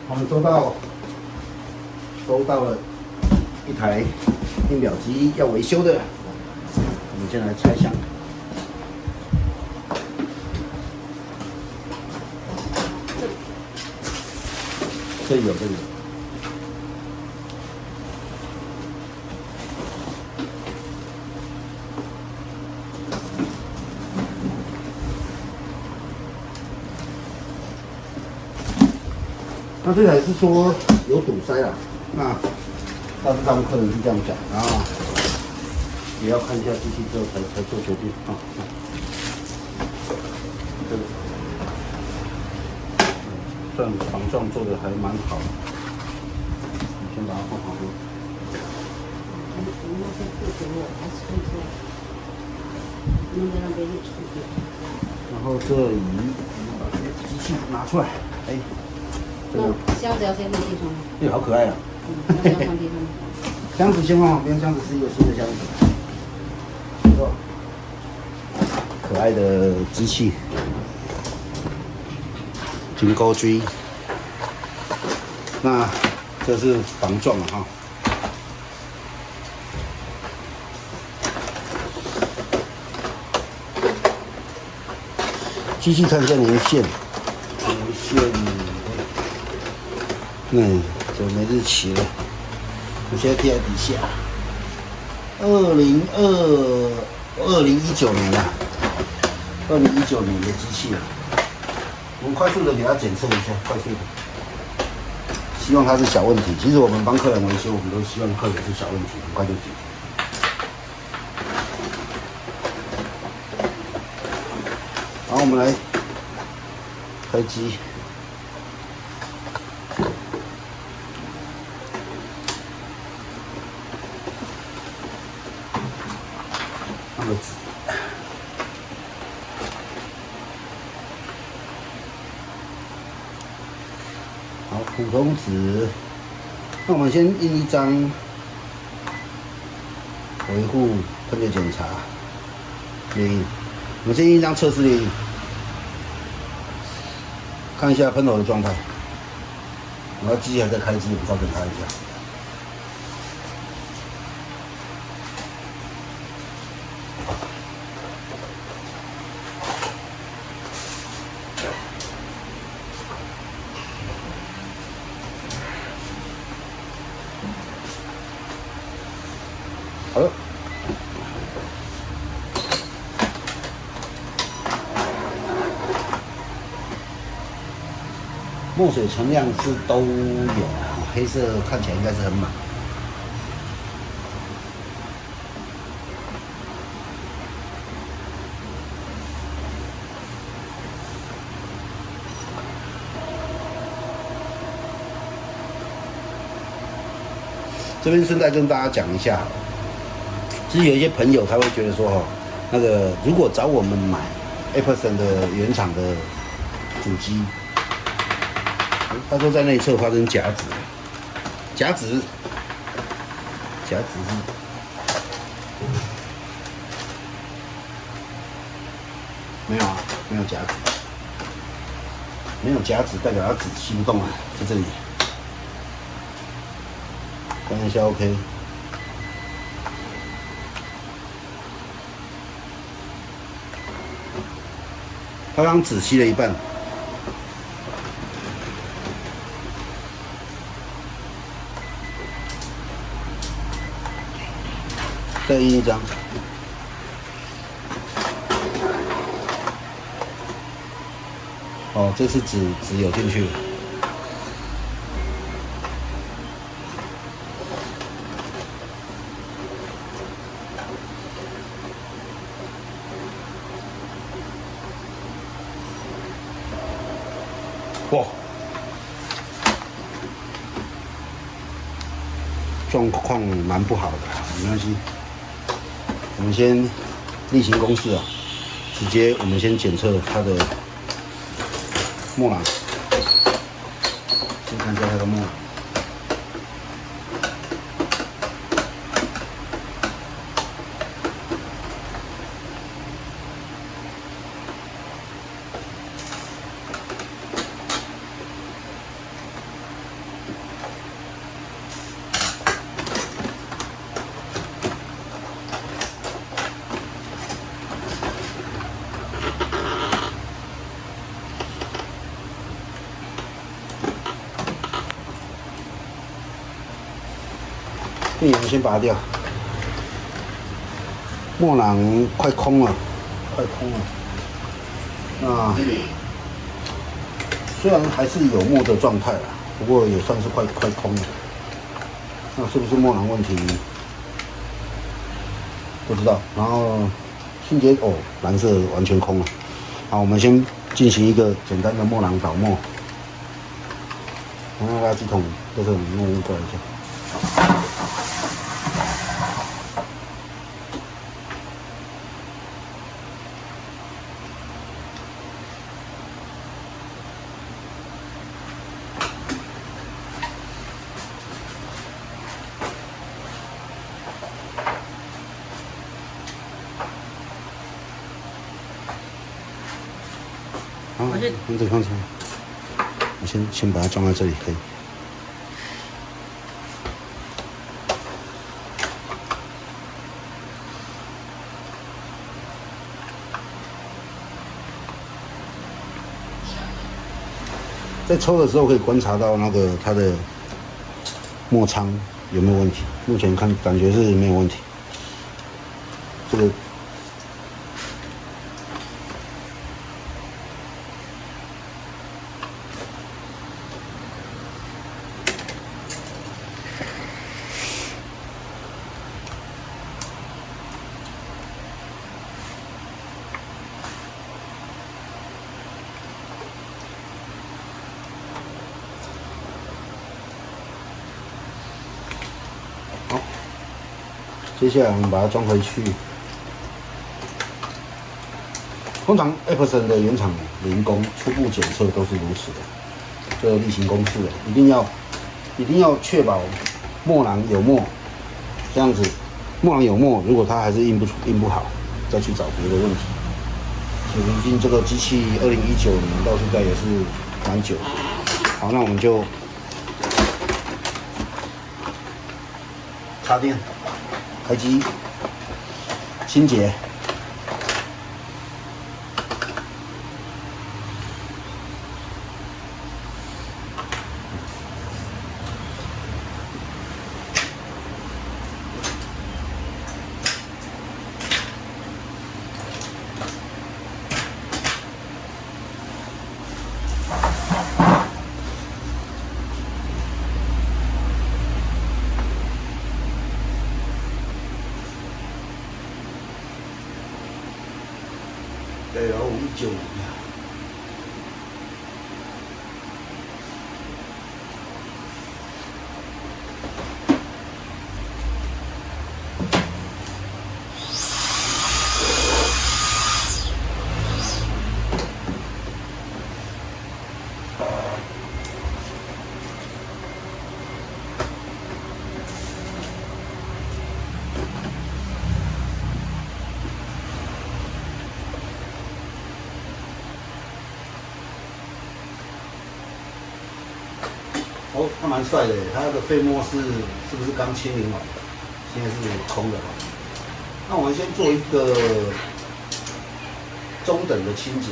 我们收到了一台印表机要维修的，我们先来拆箱。这里有。那这台是说有堵塞啦，那大致上客人是这样讲，然后也要看一下机器之后才做决定啊。这个算防撞做的还蛮好的，你先把它放旁边。那些库存我还是会做，弄在那边去处理。然后这里我们把这个机器拿出来，哎。那箱子要先放地上吗？哎，好可爱啊！箱子要放地上吗？箱子先放旁边，箱子是一个新的箱子。不错，可爱的机器，金钩锥。那这是防撞了哈。机器看一下年限，就没日期了。我现在贴在底下，2019年了，2019年的机器了。我们快速的给它检测一下，快速的。希望它是小问题。其实我们帮客人维修，我们都希望客人是小问题，很快就解决。然后我们来开机。好，普通纸。那我们先印一张维护喷嘴检查列印。我们先印一张测试列印，看一下喷头的状态。我要机器还在开机，我们稍等它一下。好了，墨水存量是都有啊，黑色看起来应该是很满。这边顺带跟大家讲一下。其实有一些朋友他会觉得说，那个如果找我们买 Epson 的原厂的主机，他说在内侧发生夹子是没有啊，没有夹子，没有夹子代表它纸吸不动啊，在这里，看一下 OK。它刚只吸了一半，再印一张。哦，这次纸有进去了。哇，状况蛮不好的，没关系。我们先例行公事啊，直接我们先检测它的木栏，先看一下它的木栏。电源先拔掉。墨囊快空了，快空了。那虽然还是有墨的状态啦，不过也算是快空了。那是不是墨囊问题？不知道。然后清洁哦，蓝色完全空了。好，我们先进行一个简单的墨囊导墨。那垃圾桶在这里弄过来一下。好，你这个放出来，我先把它装在这里，可以。在抽的时候可以观察到那个它的墨仓有没有问题，目前感觉是没有问题。这个好，接下来我们把它装回去。通常 Epson 的原厂零工初步检测都是如此的，这例行公事的，一定要确保墨囊有墨，这样子墨囊有墨，如果它还是印不好，再去找别的问题。其实毕竟这个机器2019年到现在也是蛮久。好，那我们就插电、开机、清洁。对，然后519年。哦，他蛮帅的，他的废墨是不是刚清理完？现在是空的。那我们先做一个中等的清洁。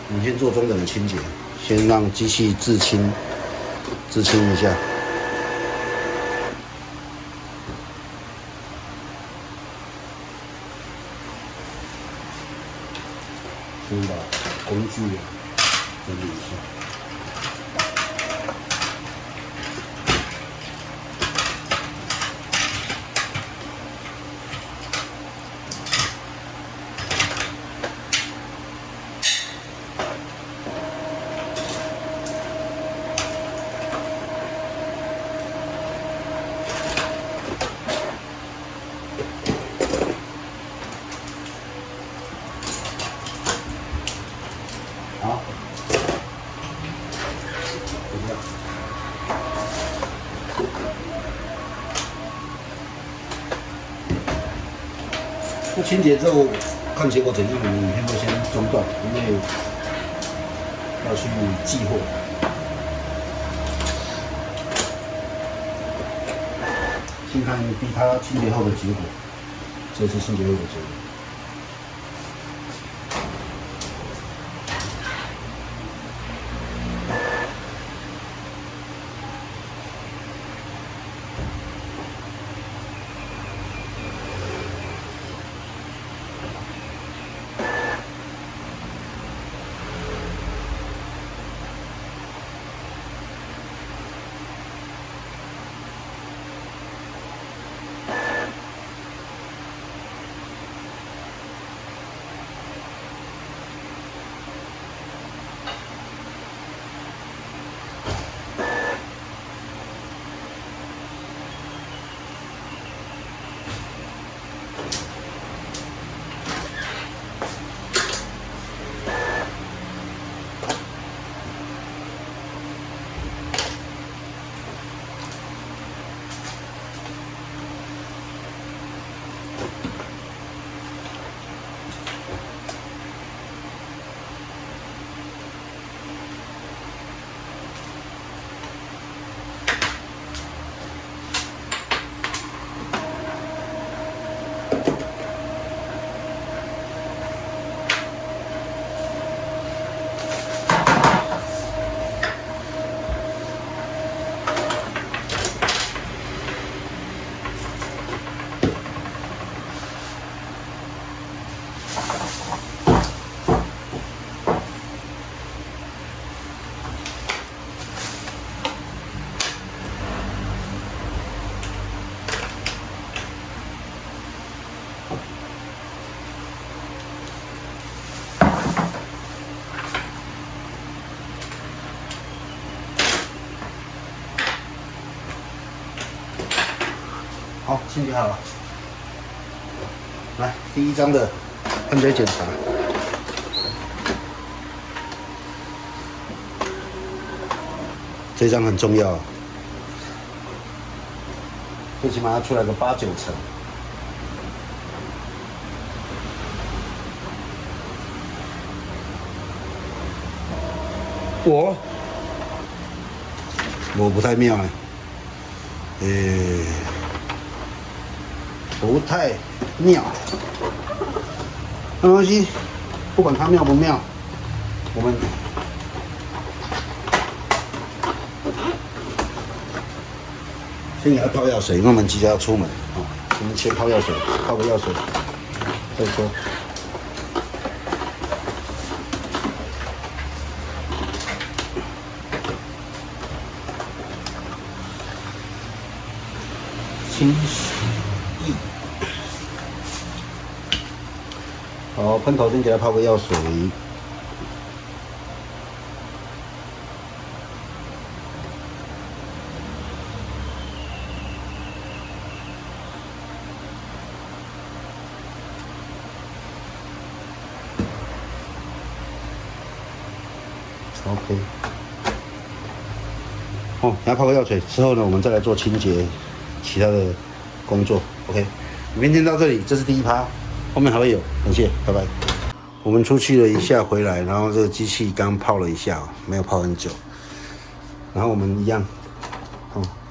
我们先做中等的清洁，先让机器自清一下。先把工具整理一下。好，就这样。那清洁之后看结果怎样，我们影片会先中断，因为要去寄货。先看它清洁后的结果，这是清洁后的结果。清洁好了。来，第一张的喷嘴检查。这张很重要，最起码要出来个8、9成。我不太妙哎，不太妙。没关系，不管它妙不妙，我们先给它泡药水，因为我们即将要出门啊。我们先泡药水，泡个药水再说。清洗液，好，喷头先给它泡个药水。OK， 哦，给它泡个药水之后呢，我们再来做清洁。其他的工作 ，OK， 明天到这里，这是第一趴，后面还会有，感谢，拜拜。我们出去了一下回来，然后这个机器刚泡了一下，没有泡很久，然后我们一样，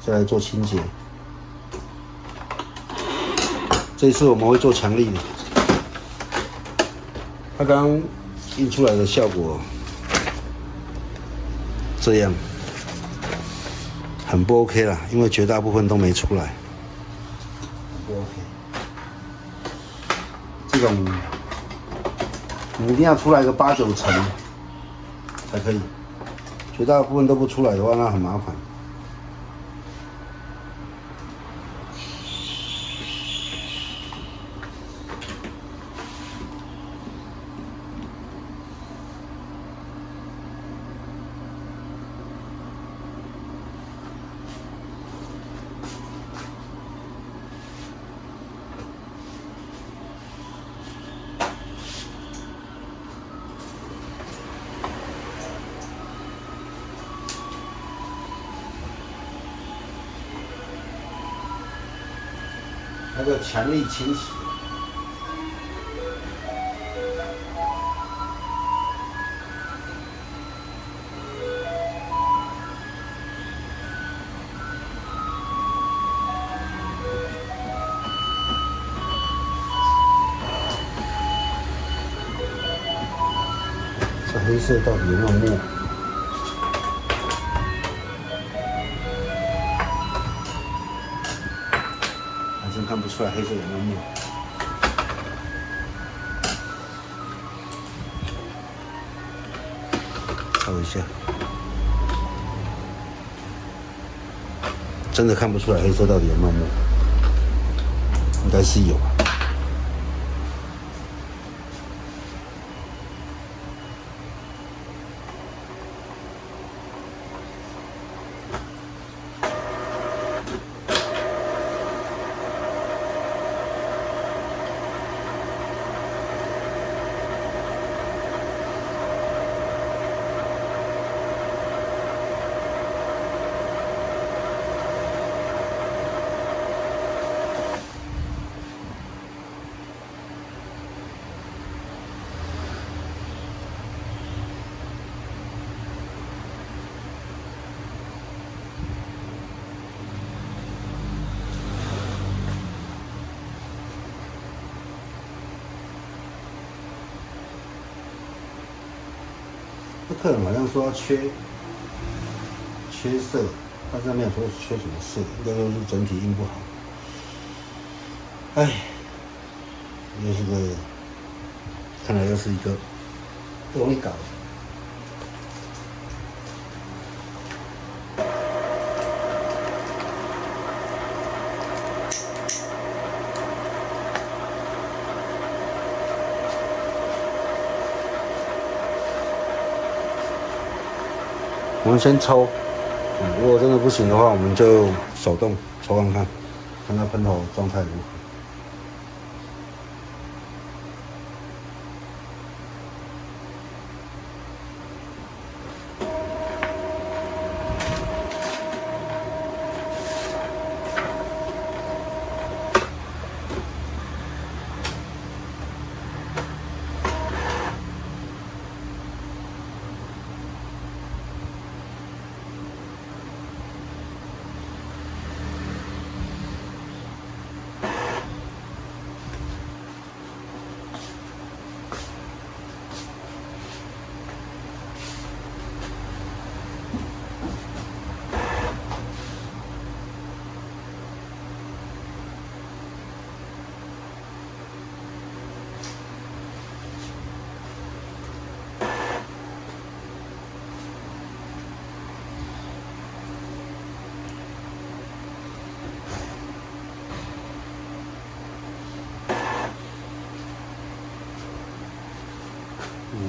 再来做清洁。这一次我们会做强力的，它刚刚印出来的效果这样。很不 OK 啦，因为绝大部分都没出来，很不 OK。这种你一定要出来个8、9成才可以，绝大部分都不出来的话，那很麻烦。那个强力清洗，这黑色到底有没有墨？看不出来黑色有没有墨，照一下，真的看不出来黑色到底有没有墨，应该是有吧。这客人好像说要缺色，但是没有说缺什么色，应该说是整体印不好。哎，又是个，看来又是一个不容易搞的。我们先抽，如果真的不行的话，我们就手动抽看看。看它喷头状态如何。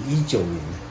19年。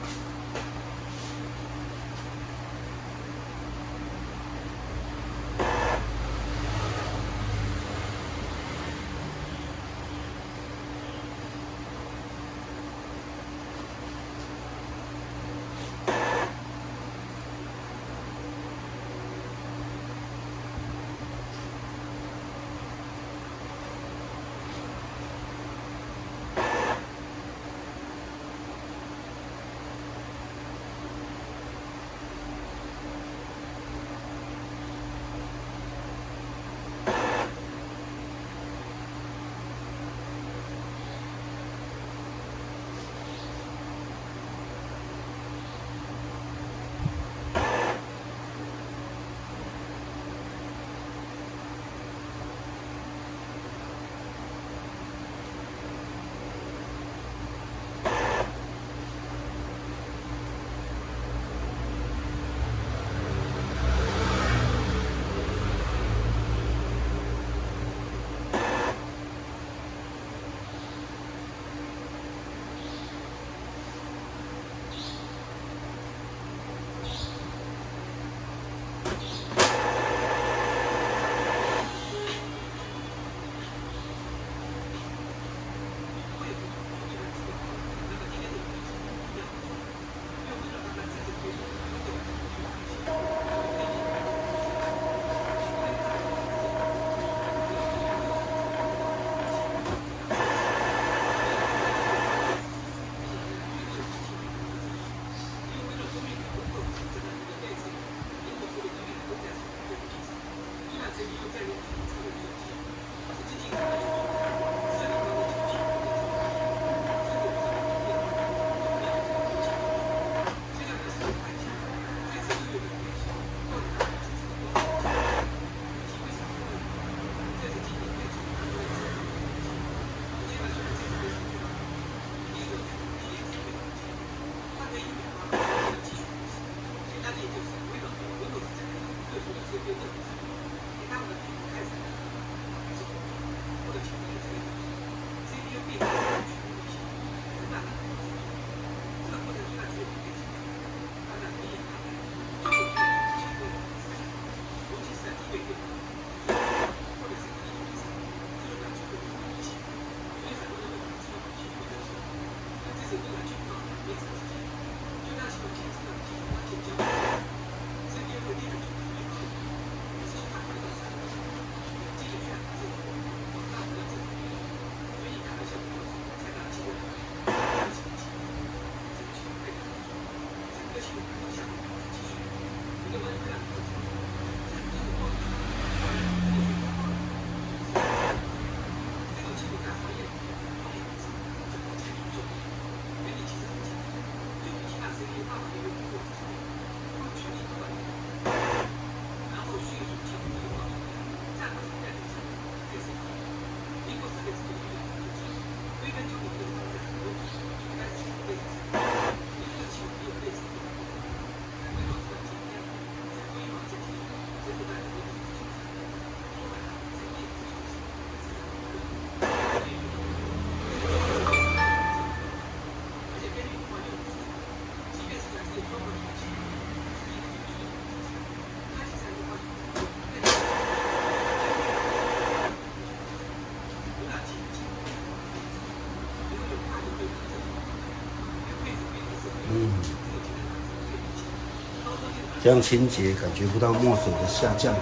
这样清洁感觉不到墨水的下降，尤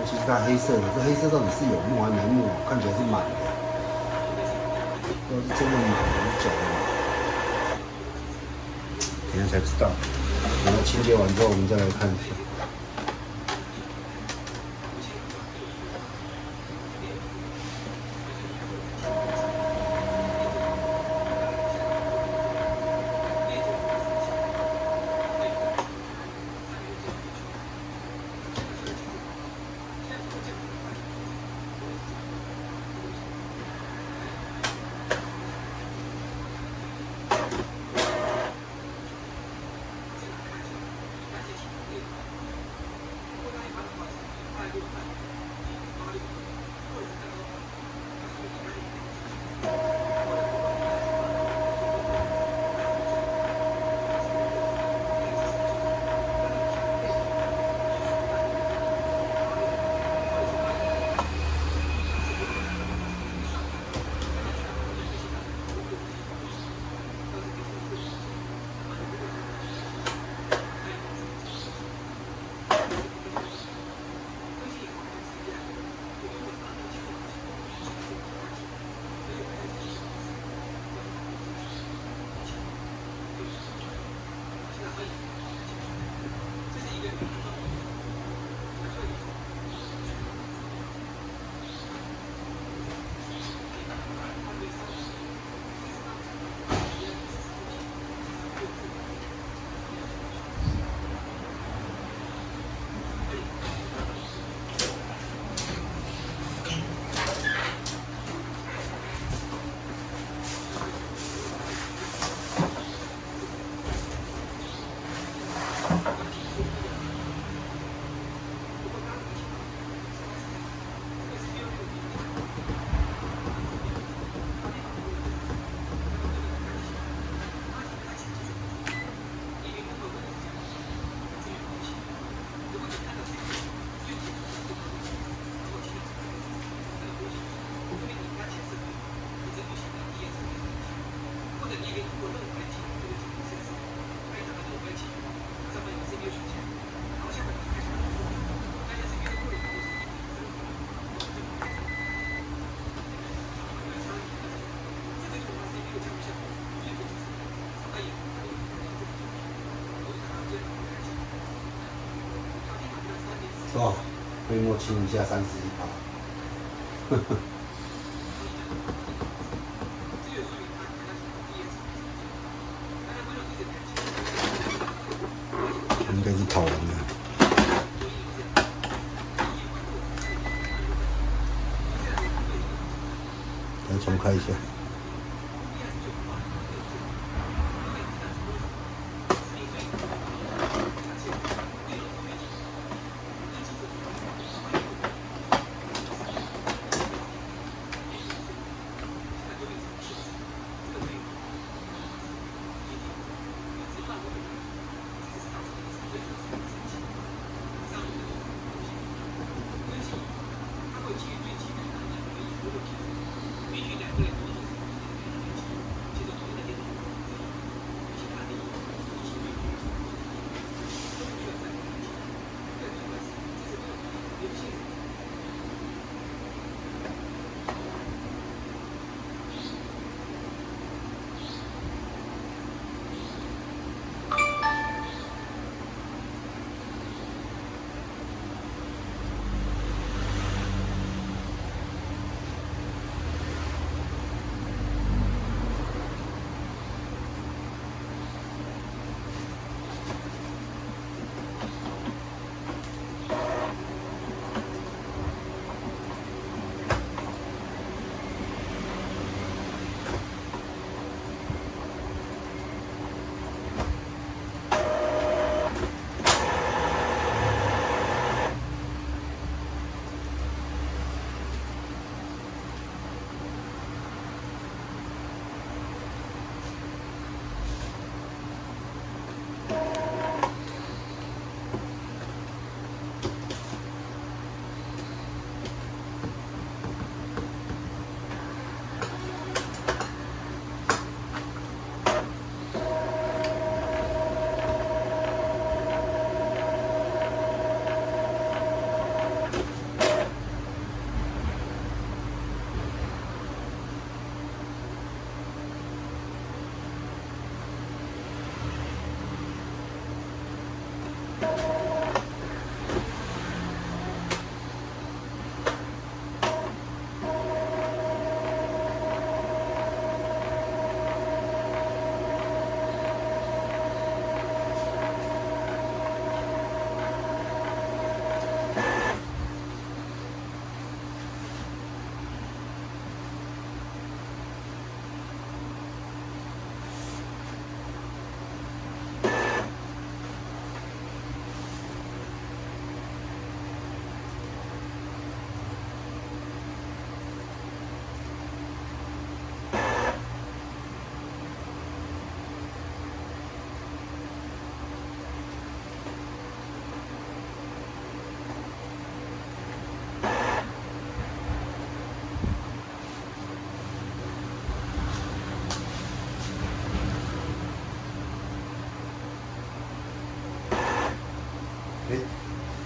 其是它黑色的，这黑色到底是有墨还没墨？看起来是满的，要是真的满的，假的满，等下才知道。然后清洁完之后，我们再来看一下。哦，杯墨清一下31%，呵呵。应该是跑完了，来重开一下。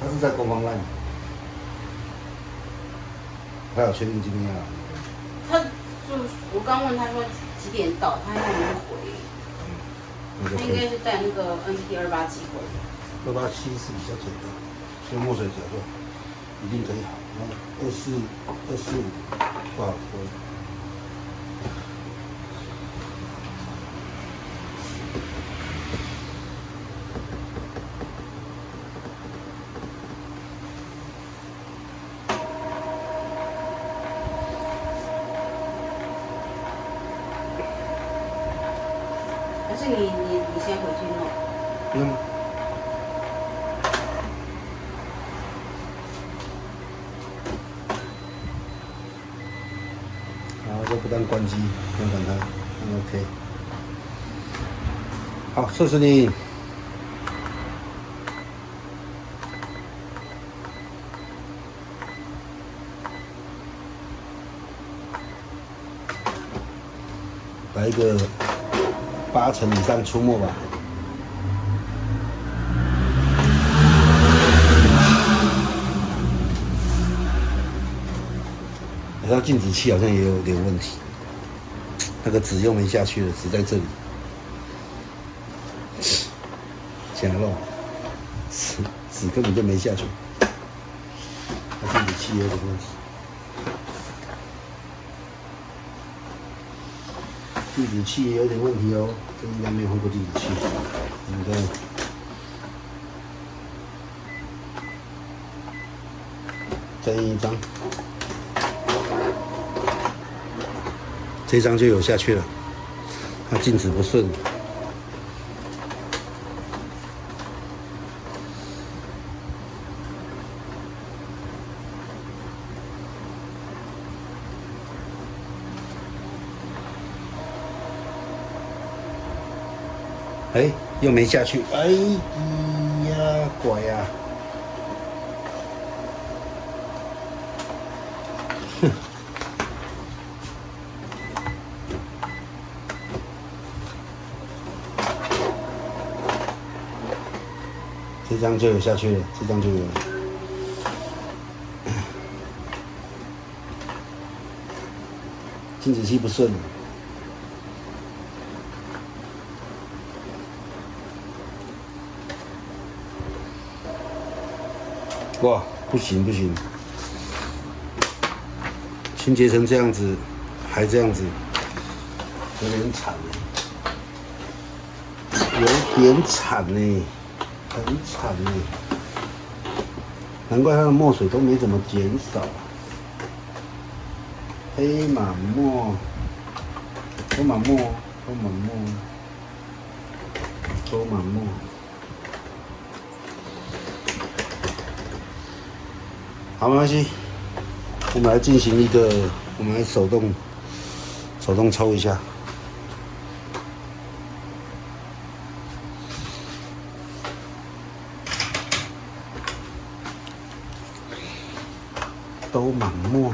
他是在公方烂，他有确定今天要来。他就我刚问他说几点到，他还没回。他应该是带那个 NT287回的。287是比较简单，就墨水角度一定可以好。那245不好说。还是你先回去弄。不用。好，这不但关机，不用管它，OK。好，测试你。来一个80%以上出没吧。它静止器好像也有点问题，那个纸又没下去了，纸在这里。假肉，纸根本就没下去，它静止器也有点问题。静止器也有点问题哦，这应该没有换过静止器。你看，再印一张，这张就有下去了。它静止不顺。哎，又没下去，哎呀，拐呀！哼，这张就有下去了，这张就有了。静止器不顺。哇，不行不行，清洁成这样子，还这样子，有点惨有点惨呢，很惨呢。难怪它的墨水都没怎么减少。黑马墨，多马墨，多马墨，多马墨。好，没关系，我们来进行一个，我们来手动抽一下。都满墨。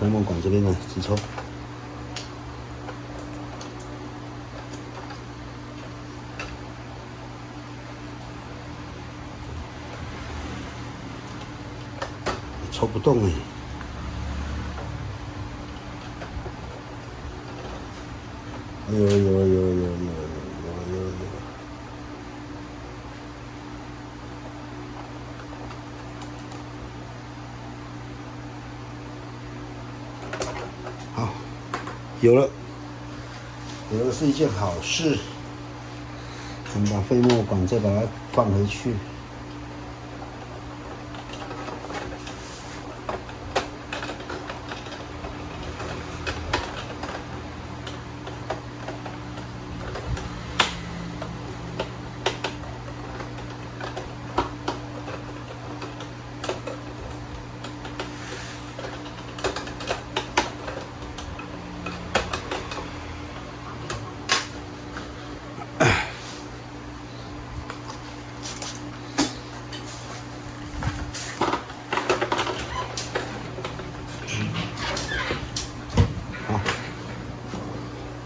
飞沫管这边呢直抽。抽不动哎。有。好，有了，是一件好事。我们把飞沫管再把它放回去。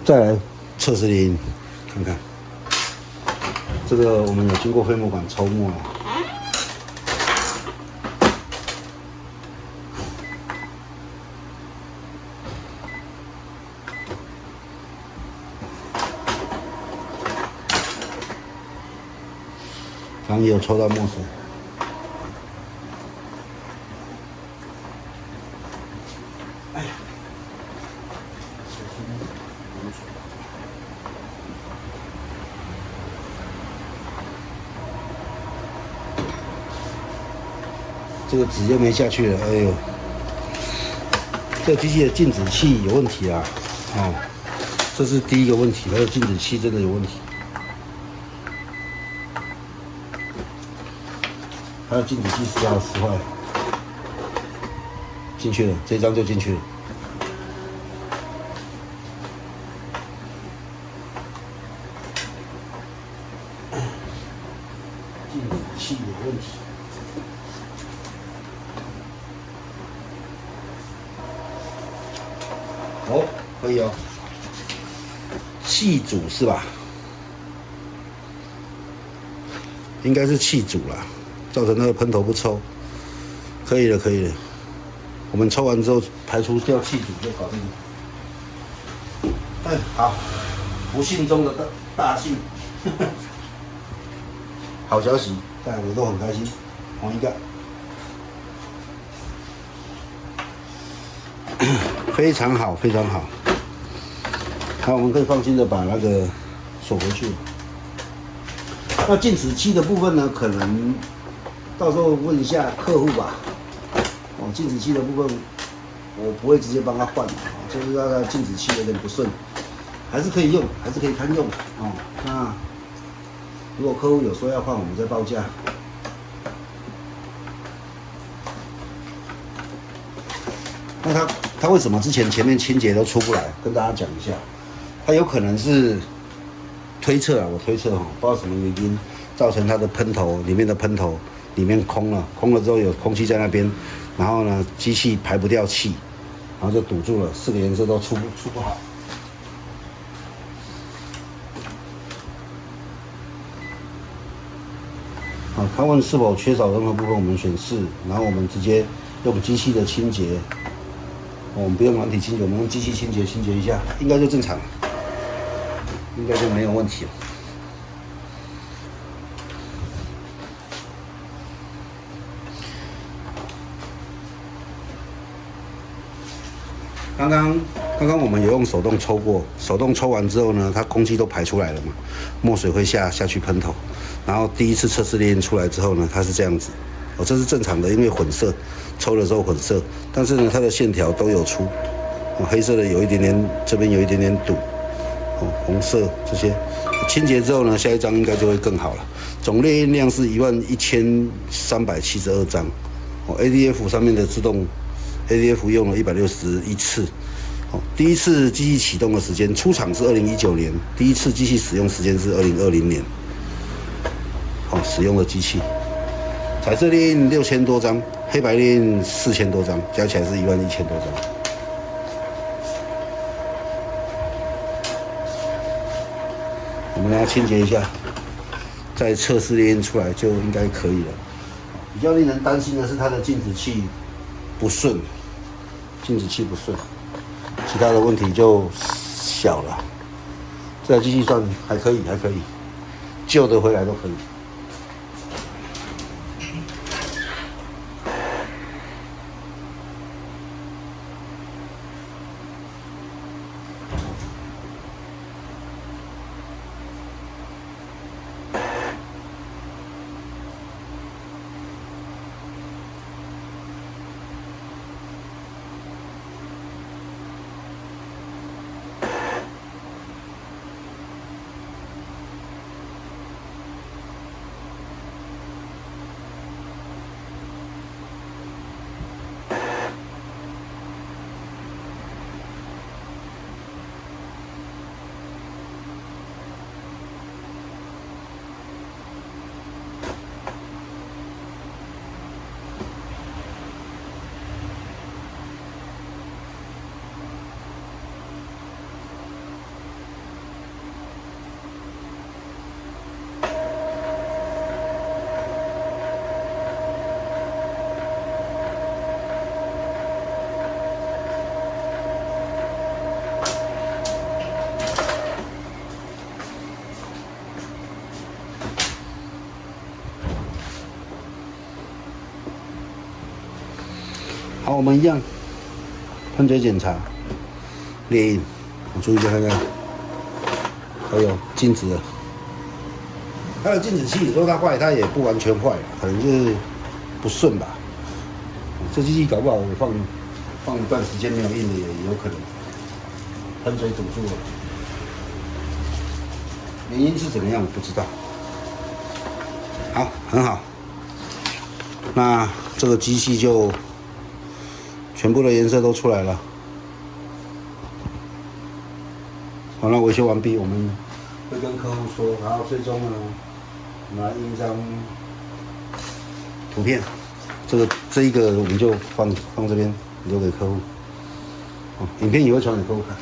再来测试猎鹰，看看这个我们有经过飞沫管抽墨了。刚也有抽到墨水。哎呀！这个纸又没下去了，哎呦！这个机器的静止器有问题啊！哦，这是第一个问题，它的静止器真的有问题。它的静止器死坏了，进去了，这张就进去了。静止器有问题。哦，可以哦。气阻是吧？应该是气阻啦，造成那个喷头不抽。可以了，可以了。我们抽完之后排除掉气阻就搞定了。哎，好，不幸中的大幸，好消息，大家都很开心。同一个。非常好，非常好。好，我们可以放心的把那个锁回去。那静止器的部分呢，可能到时候问一下客户吧。哦，静止器的部分我不会直接帮他换，就是那个静止器有点不顺，还是可以用，还是可以堪用。哦，那如果客户有说要换，我们再报价。那它为什么之前前面清洁都出不来？跟大家讲一下，它有可能是推测啊，我推测不知道什么原因造成它的喷头里面的喷头里面空了之后有空气在那边，然后呢机器排不掉气，然后就堵住了，4个颜色都出不好。好，他问是否缺少任何部分，我们选是，然后我们直接用机器的清洁。我们不用软体清洁，我们用机器清洁一下，应该就正常了，应该就没有问题了。刚刚我们有用手动抽过，手动抽完之后呢，它空气都排出来了嘛，墨水会下去喷头，然后第一次测试猎鹰出来之后呢，它是这样子。哦，这是正常的，因为混色，抽的时候混色，但是呢，它的线条都有出，哦，黑色的有一点点，这边有一点点堵，哦，红色这些，清洁之后呢，下一张应该就会更好了。总猎鹰量是11372张，哦 ，ADF 上面的自动 ADF 用了161次，哦，第一次机器启动的时间出厂是2019年，第一次机器使用时间是2020年，哦，使用的机器。彩色猎鹰6000多张，黑白猎鹰4000多张，加起来是11000多张。们来清洁一下，再测试列印出来就应该可以了。比较令人担心的是它的静止器不顺，静止器不顺，其他的问题就小了。这台机器算还可以，旧的回来都可以。好，我们一样喷嘴检查，列印，我注意看看，还有静止的，它的静止器，你说它坏，它也不完全坏，可能就是不顺吧。这机器搞不好我放一段时间没有印的也有可能，喷嘴堵住了，原因是怎么样我不知道。好，很好，那这个机器就全部的颜色都出来了。好，那维修完毕，我们会跟客户说，然后最终呢，我们来印一张图片。这一个我们就放这边，留给客户。影片也会传给客户看。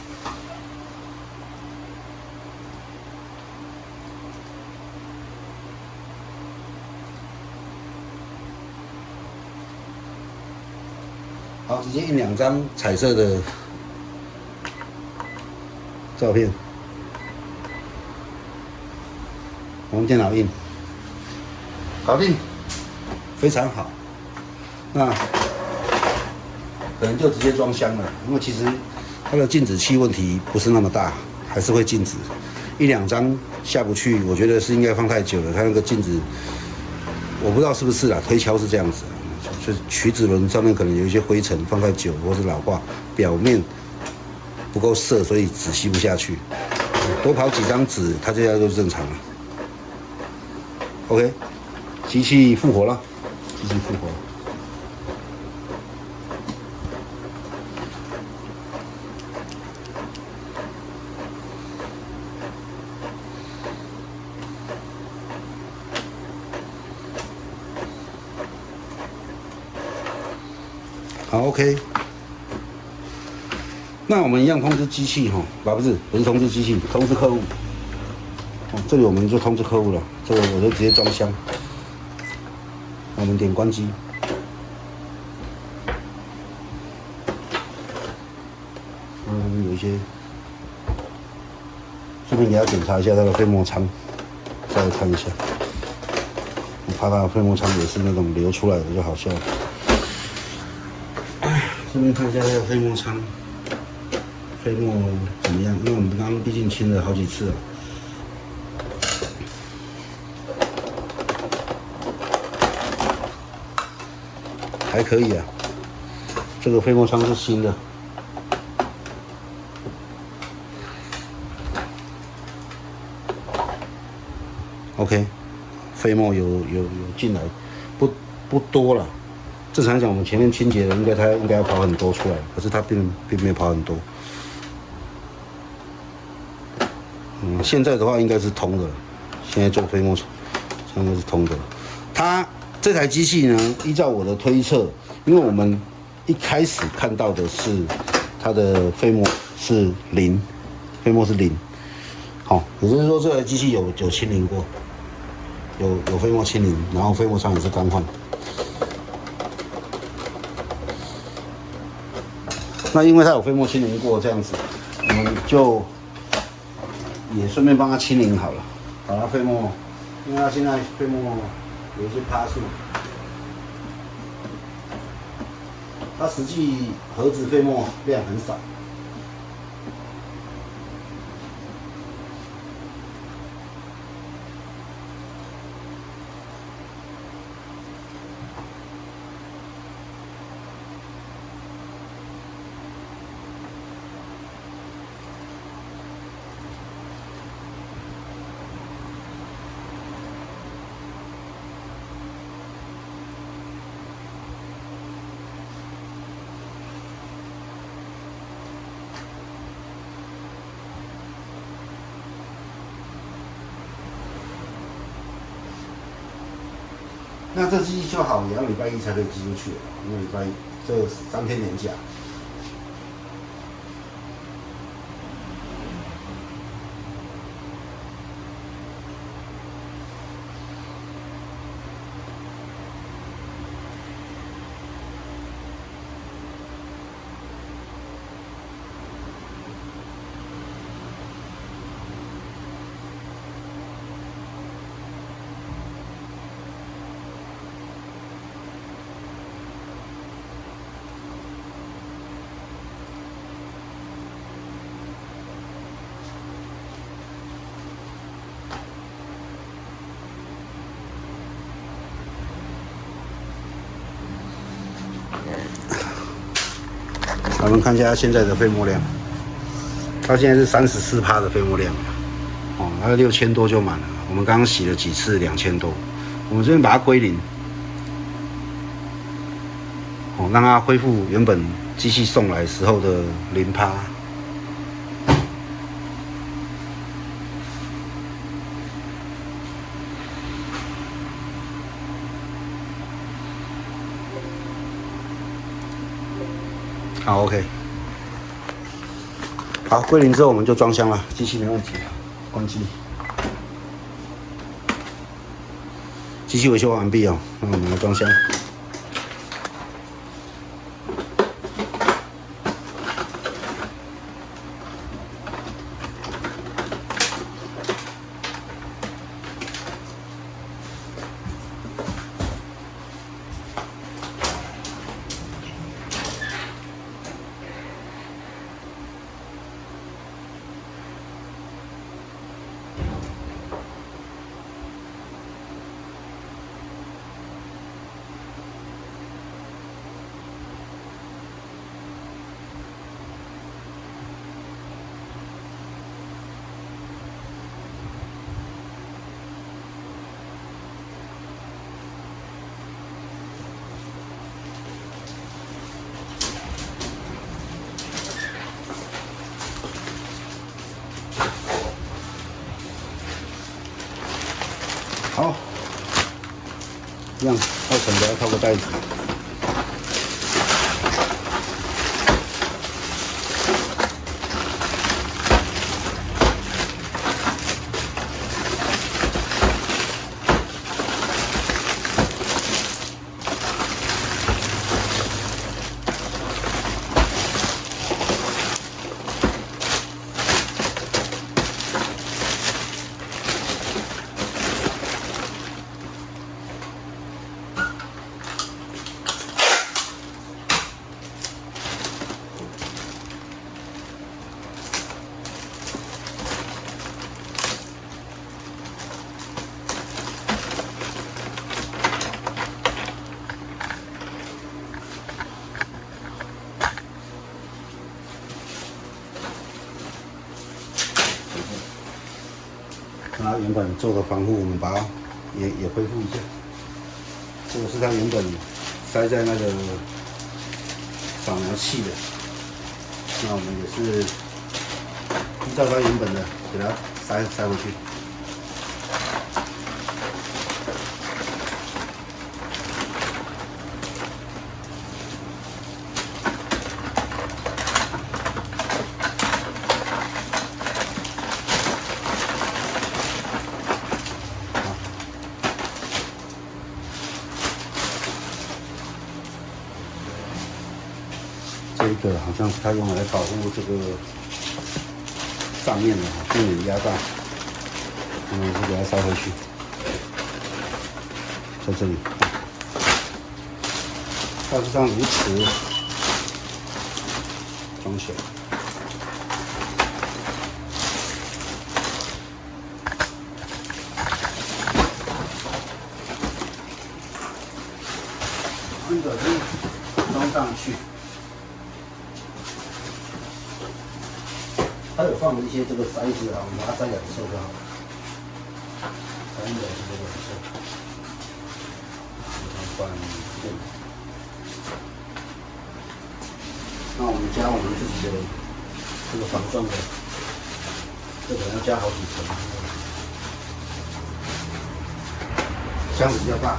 好，直接印2张彩色的照片，我用电脑印，搞定，非常好。那可能就直接装箱了，因为其实它的静止器问题不是那么大，还是会静止。1-2张下不去，我觉得是应该放太久了，它那个静止，我不知道是不是啦，推敲是这样子。就是曲止轮上面可能有一些灰尘，放太久或是老化，表面不够色，所以纸吸不下去。多跑几张纸，它这样就正常了。OK， 机器复活了，机器复活了。好 ，OK。那我们一样通知机器哈，不是通知机器，通知客户。这里我们就通知客户了，这个我就直接装箱。我们点关机。有一些，顺便给他检查一下它的飞膜仓，再看一下。我怕它的飞膜仓也是那种流出来的，就好笑了。顺便看一下它的飞膜仓，飞膜怎么样？因为我们刚刚毕竟清了好几次了。还可以啊，这个飞膜仓是新的。OK， 飞膜有进来，不多了。正常讲，我们前面清洁的它应该要跑很多出来，可是它并没有跑很多。现在的话应该是通的了，现在做飞膜应该是通的了。它这台机器呢，依照我的推测，因为我们一开始看到的是它的飞膜是0，飞膜是0。好，也就是说这台机器有清零过，有飞膜清零，然后飞膜仓也是刚换。那因为它有飞膜清零过这样子，我们就也顺便帮它清零好了，把它飞膜，因为它现在飞膜有一些趴数，它实际盒子飞膜量很少。那这机器就好，也要礼拜一才可以寄出去，因为礼拜这3天年假。我们看一下它现在的飞膜量，它现在是34%的飞膜量，哦，它6000多就满了。我们刚刚洗了几次，2000多。我们这边把它归零，哦，让它恢复原本机器送来时候的0%。好 ，OK， 好，归零之后我们就装箱了，机器没问题了，关机。机器维修完毕哦，那我们来装箱。好，这样套绳子要套个袋子。它原本做的防护，我们把它也恢复一下。这个是它原本塞在那个扫描器的，那我们也是依照它原本的给它塞回去。一个好像是它用来保护这个上面的，避免压到。我们是给它烧回去，在这里。大致上如此，装起来。这个装上去，它有放一些这个塞子啊，我们把它塞两侧就好了。塞两侧这个侧，关键。那我们加我们自己的这个防撞的，这个要加好几层。箱子比较大。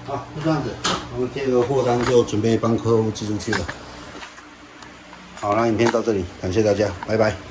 好，就这样子，我们贴个货单就准备帮客户寄出去了。好，那影片到这里，感谢大家，拜拜。